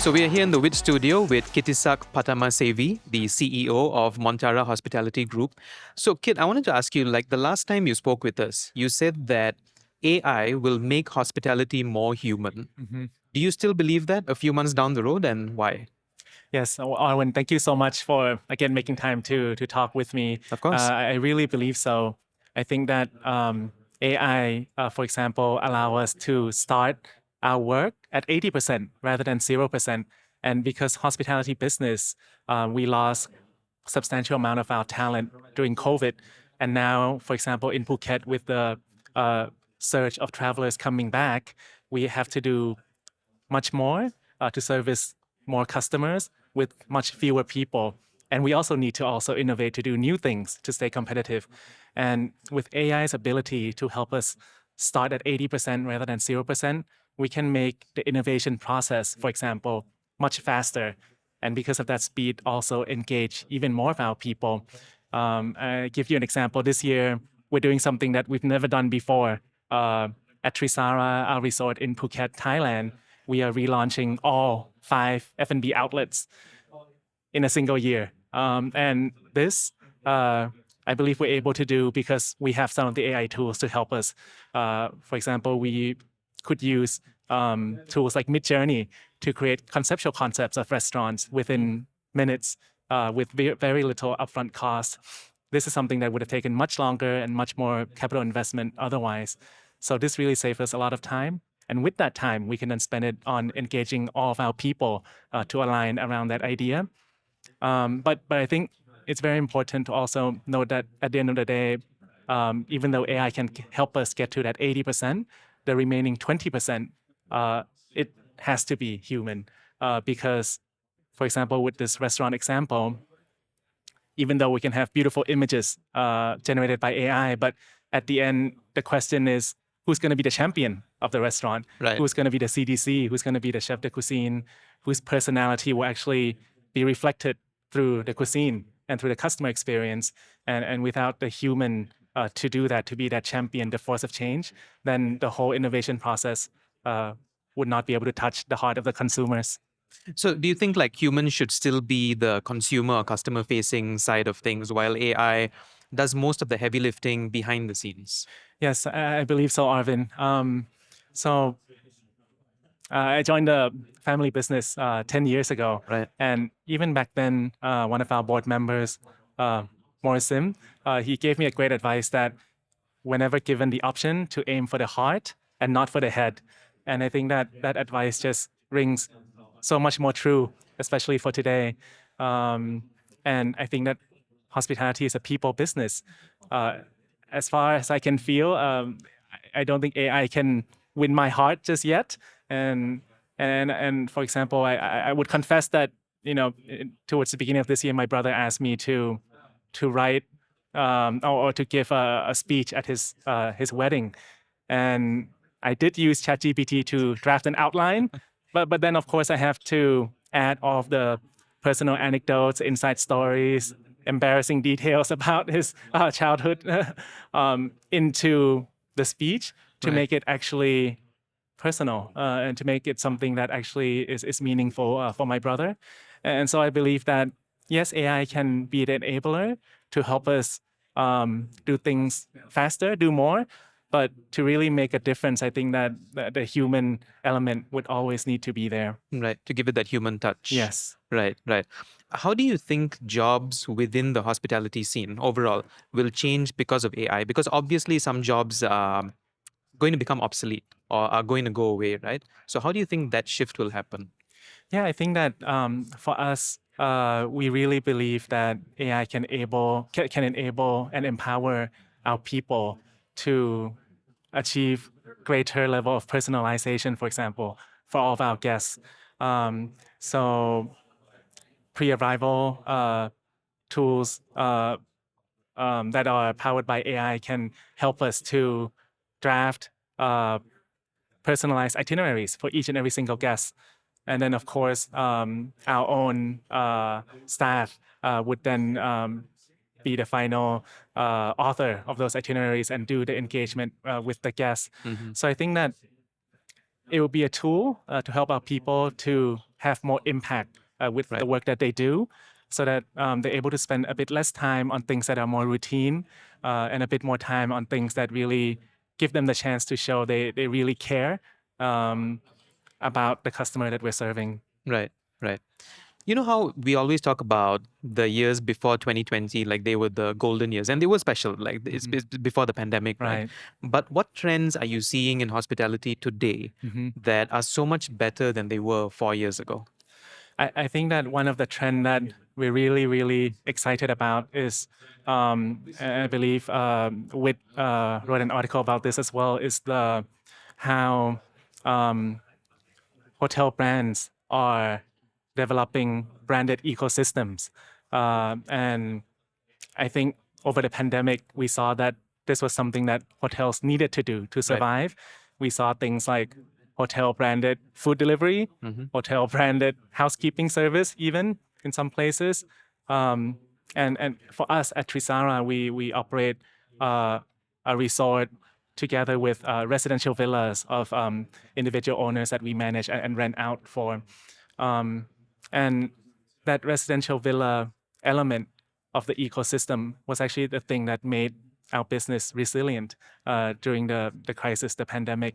So we are here in the WiT Studio with Kittisak Pattamasaevi, the CEO of Montara Hospitality Group. So Kit, I wanted to ask you, like the last time you spoke with us, you said that AI will make hospitality more human. Do you still believe that a few months down the road, and why? Yes, Arvindh, thank you so much for again making time to talk with me. Of course. I really believe so. I think that AI, for example, allow us to start our work at 80% rather than 0%. And because hospitality business, we lost substantial amount of our talent during COVID. And now, for example, in Phuket, with the surge of travelers coming back, we have to do much more to service more customers with much fewer people. And we also need to also innovate to do new things to stay competitive. And with AI's ability to help us start at 80% rather than 0%, we can make the innovation process, for example, much faster. And because of that speed, also engage even more of our people. I give you an example. This year, we're doing something that we've never done before. At Trisara, our resort in Phuket, Thailand, we are relaunching all 5 F&B outlets in a single year. And this, I believe we're able to do because we have some of the AI tools to help us. For example, we could use tools like Midjourney to create conceptual concepts of restaurants within minutes with very little upfront cost. This is something that would have taken much longer and much more capital investment otherwise. So this really saves us a lot of time. And with that time, we can then spend it on engaging all of our people to align around that idea. But I think it's very important to also note that at the end of the day, even though AI can help us get to that 80%, the remaining 20%, it has to be human. Because, for example, with this restaurant example, even though we can have beautiful images generated by AI, but at the end, the question is, who's going to be the champion of the restaurant? Right. Who's going to be the CDC? Who's going to be the chef de cuisine? Whose personality will actually be reflected through the cuisine and through the customer experience? And without the human to do that, to be that champion, the force of change, then the whole innovation process would not be able to touch the heart of the consumers. So do you think like humans should still be the consumer or customer facing side of things while AI does most of the heavy lifting behind the scenes? Yes, I believe so, Arvindh. I joined the family business 10 years ago. Right. And even back then, one of our board members, Morris Sim, he gave me a great advice that whenever given the option to aim for the heart and not for the head. And I think that that advice just rings so much more true, especially for today. And I think that hospitality is a people business. As far as I can feel, I don't think AI can win my heart just yet. And for example, I would confess that towards the beginning of this year, my brother asked me to write or to give a speech at his wedding, and I did use ChatGPT to draft an outline, but then of course I have to add all of the personal anecdotes, inside stories, embarrassing details about his childhood into the speech to Right. make it actually personal and to make it something that actually is meaningful for my brother. And so I believe that, yes, AI can be the enabler to help us do things faster, do more. But to really make a difference, I think that the human element would always need to be there. Right. To give it that human touch. Yes. Right. How do you think jobs within the hospitality scene overall will change because of AI? Because obviously some jobs are going to become obsolete or are going to go away, right? So how do you think that shift will happen? Yeah, I think that for us, we really believe that AI can enable and empower our people to achieve greater level of personalization, for example, for all of our guests. So pre-arrival tools that are powered by AI can help us to draft personalized itineraries for each and every single guest. And then, of course, our own staff would then be the final author of those itineraries and do the engagement with the guests. Mhm. So I think that it will be a tool to help our people to have more impact with Right. the work that they do, so that they're able to spend a bit less time on things that are more routine and a bit more time on things that really give them the chance to show they really care about the customer that we're serving. Right. Right. You know how we always talk about the years before 2020, like they were the golden years and they were special, like it's before the pandemic, right? Right. But what trends are you seeing in hospitality today that are so much better than they were 4 years ago? I think that one of the trend that we're really excited about is, and I believe WiT wrote an article about this as well, is the how hotel brands are developing branded ecosystems. And I think over the pandemic, we saw that this was something that hotels needed to do to survive. We saw things like hotel branded food delivery, hotel branded housekeeping service, even in some places. And for us at Trisara, we operate a resort together with residential villas of individual owners that we manage and rent out for. And that residential villa element of the ecosystem was actually the thing that made our business resilient during the crisis, the pandemic.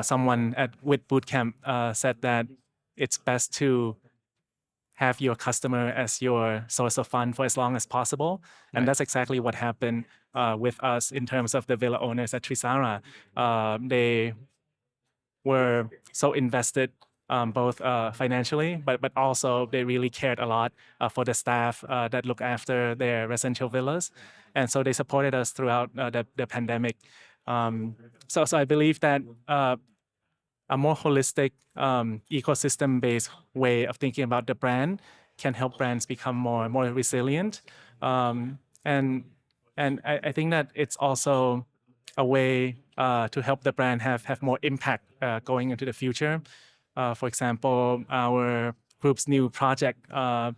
Someone at WiT Bootcamp said that it's best to have your customer as your source of fund for as long as possible. And Right. that's exactly what happened with us in terms of the villa owners at Trisara. They were so invested both financially, but also they really cared a lot for the staff that look after their residential villas. And so they supported us throughout the pandemic. So I believe that a more holistic ecosystem-based way of thinking about the brand can help brands become more resilient. And I think that it's also a way to help the brand have more impact going into the future. For example, our group's new project, the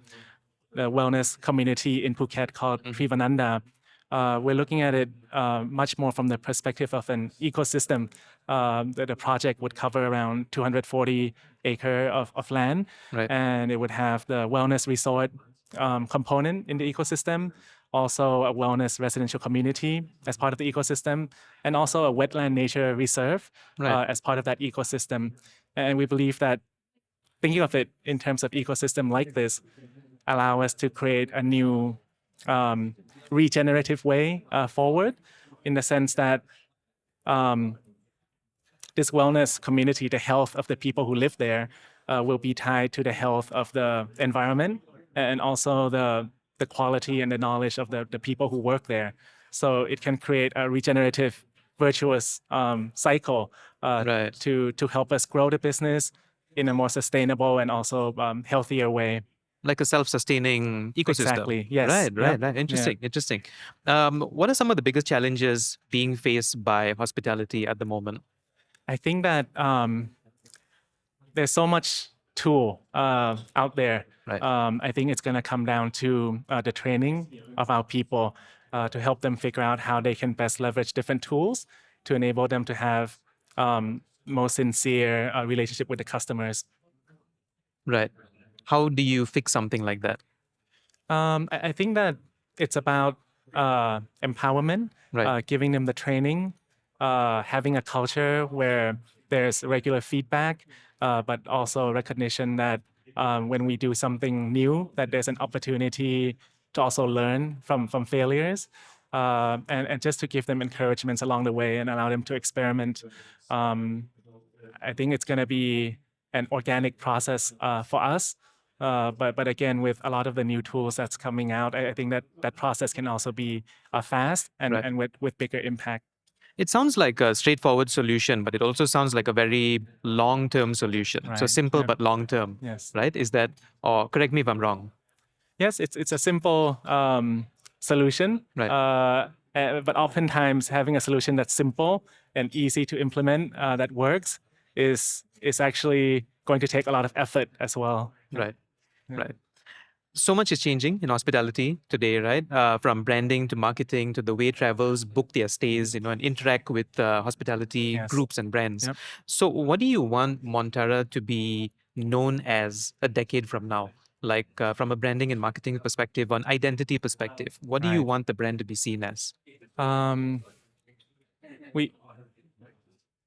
wellness community in Phuket called Trivananda. We're looking at it much more from the perspective of an ecosystem. The project would cover around 240 acre of land, Right. and it would have the wellness resort component in the ecosystem, also a wellness residential community as part of the ecosystem, and also a wetland nature reserve Right. as part of that ecosystem. And we believe that thinking of it in terms of ecosystem like this allow us to create a new regenerative way forward, in the sense that this wellness community, the health of the people who live there, will be tied to the health of the environment and also the quality and the knowledge of the people who work there. So it can create a regenerative, virtuous cycle Right. to help us grow the business in a more sustainable and also healthier way. Like a self-sustaining ecosystem. Exactly. Yes. Right. Yep. Right. Yeah. Interesting. Interesting. What are some of the biggest challenges being faced by hospitality at the moment? I think that there's so much tool out there. Right. I think it's going to come down to the training of our people to help them figure out how they can best leverage different tools to enable them to have more sincere relationship with the customers. Right. How do you fix something like that? I think that it's about empowerment, Right. giving them the training, having a culture where there's regular feedback, but also recognition that when we do something new, that there's an opportunity to also learn from failures, and just to give them encouragements along the way and allow them to experiment. I think it's going to be an organic process for us. But again, with a lot of the new tools that's coming out, I think that process can also be fast Right. and with bigger impact. It sounds like a straightforward solution, but it also sounds like a very long-term solution. So Right. simple Yep. but long-term. Yes. Right? Is that, or correct me if I'm wrong. Yes, it's a simple solution. Right. But oftentimes having a solution that's simple and easy to implement that works is actually going to take a lot of effort as well. Right. Yeah. Right. So much is changing in hospitality today, right? From branding to marketing to the way travelers book their stays, and interact with hospitality Yes. groups and brands. Yep. So, what do you want Montara to be known as a decade from now? Like from a branding and marketing perspective, on identity perspective, what do you Right. want the brand to be seen as? Um, we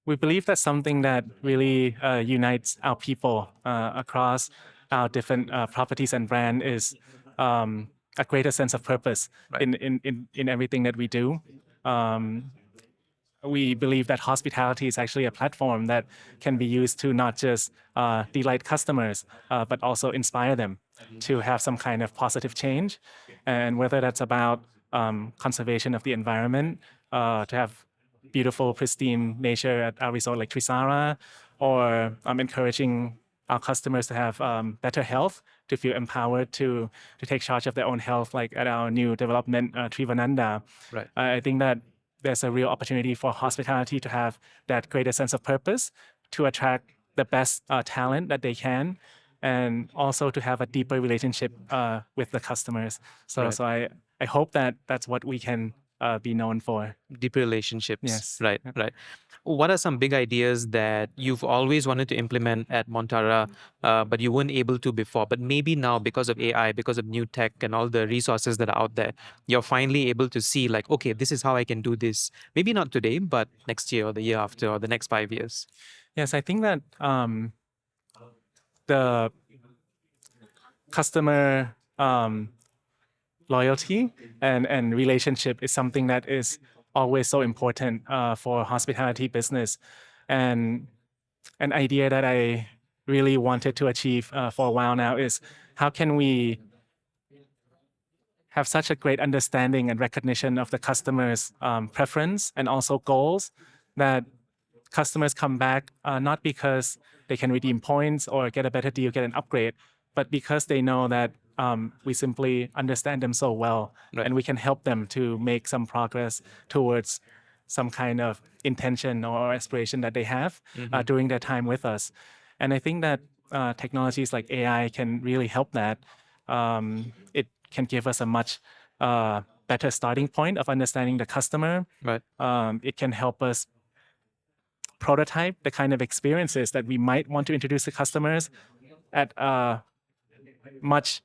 we believe that's something that really unites our people across our different properties and brand is a greater sense of purpose Right. in everything that we do. Um, we believe that hospitality is actually a platform that can be used to not just delight customers, but also inspire them to have some kind of positive change. And whether that's about conservation of the environment, to have beautiful, pristine nature at our resort like Trisara, or encouraging our customers to have better health, to feel empowered to take charge of their own health, like at our new development, Trivananda. Right. I think that there's a real opportunity for hospitality to have that greater sense of purpose, to attract the best talent that they can, and also to have a deeper relationship with the customers. So, Right. so I hope that that's what we can be known for. Deep relationships. Yes. Right. Yep. Right. What are some big ideas that you've always wanted to implement at Montara, but you weren't able to before? But maybe now, because of AI, because of new tech and all the resources that are out there, you're finally able to see, like, okay, this is how I can do this. Maybe not today, but next year or the year after or the next 5 years. Yes, I think that the customer loyalty and relationship is something that is always so important for hospitality business. And an idea that I really wanted to achieve for a while now is how can we have such a great understanding and recognition of the customer's preference and also goals, that customers come back not because they can redeem points or get a better deal, get an upgrade, but because they know that we simply understand them so well, Right. and we can help them to make some progress towards some kind of intention or aspiration that they have during their time with us. And I think that technologies like AI can really help that. It can give us a much better starting point of understanding the customer. Right. It can help us prototype the kind of experiences that we might want to introduce to customers at much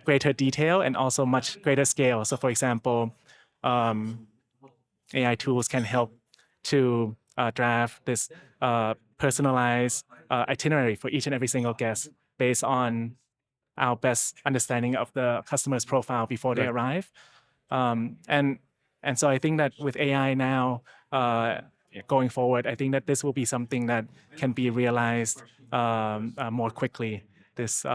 greater detail and also much greater scale. So, for example, AI tools can help to draft this personalized itinerary for each and every single guest based on our best understanding of the customer's profile before they Right. arrive. And so I think that with AI now going forward, I think that this will be something that can be realized more quickly. This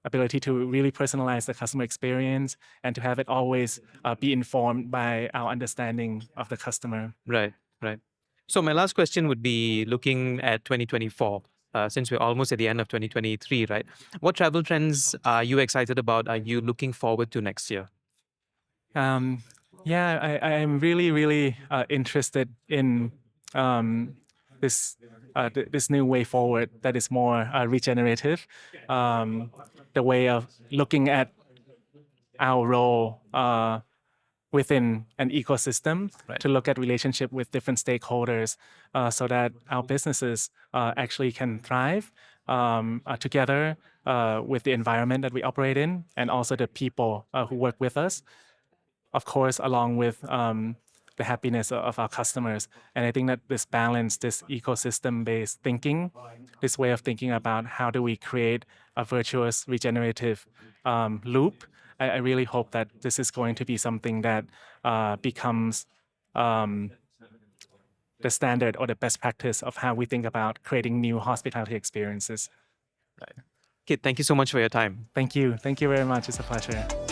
ability to really personalize the customer experience and to have it always be informed by our understanding of the customer. Right. Right. So my last question would be looking at 2024. Since we're almost at the end of 2023, right? What travel trends are you excited about? Are you looking forward to next year? Yeah, I am really, really interested in this new way forward that is more regenerative. The way of looking at our role within an ecosystem, Right. to look at relationship with different stakeholders, so that our businesses actually can thrive together with the environment that we operate in, and also the people who work with us, of course, along with the happiness of our customers. And I think that this balance, this ecosystem-based thinking, this way of thinking about how do we create a virtuous regenerative loop, I really hope that this is going to be something that becomes the standard or the best practice of how we think about creating new hospitality experiences. Kit, thank you so much for your time. Thank you. Thank you very much. It's a pleasure.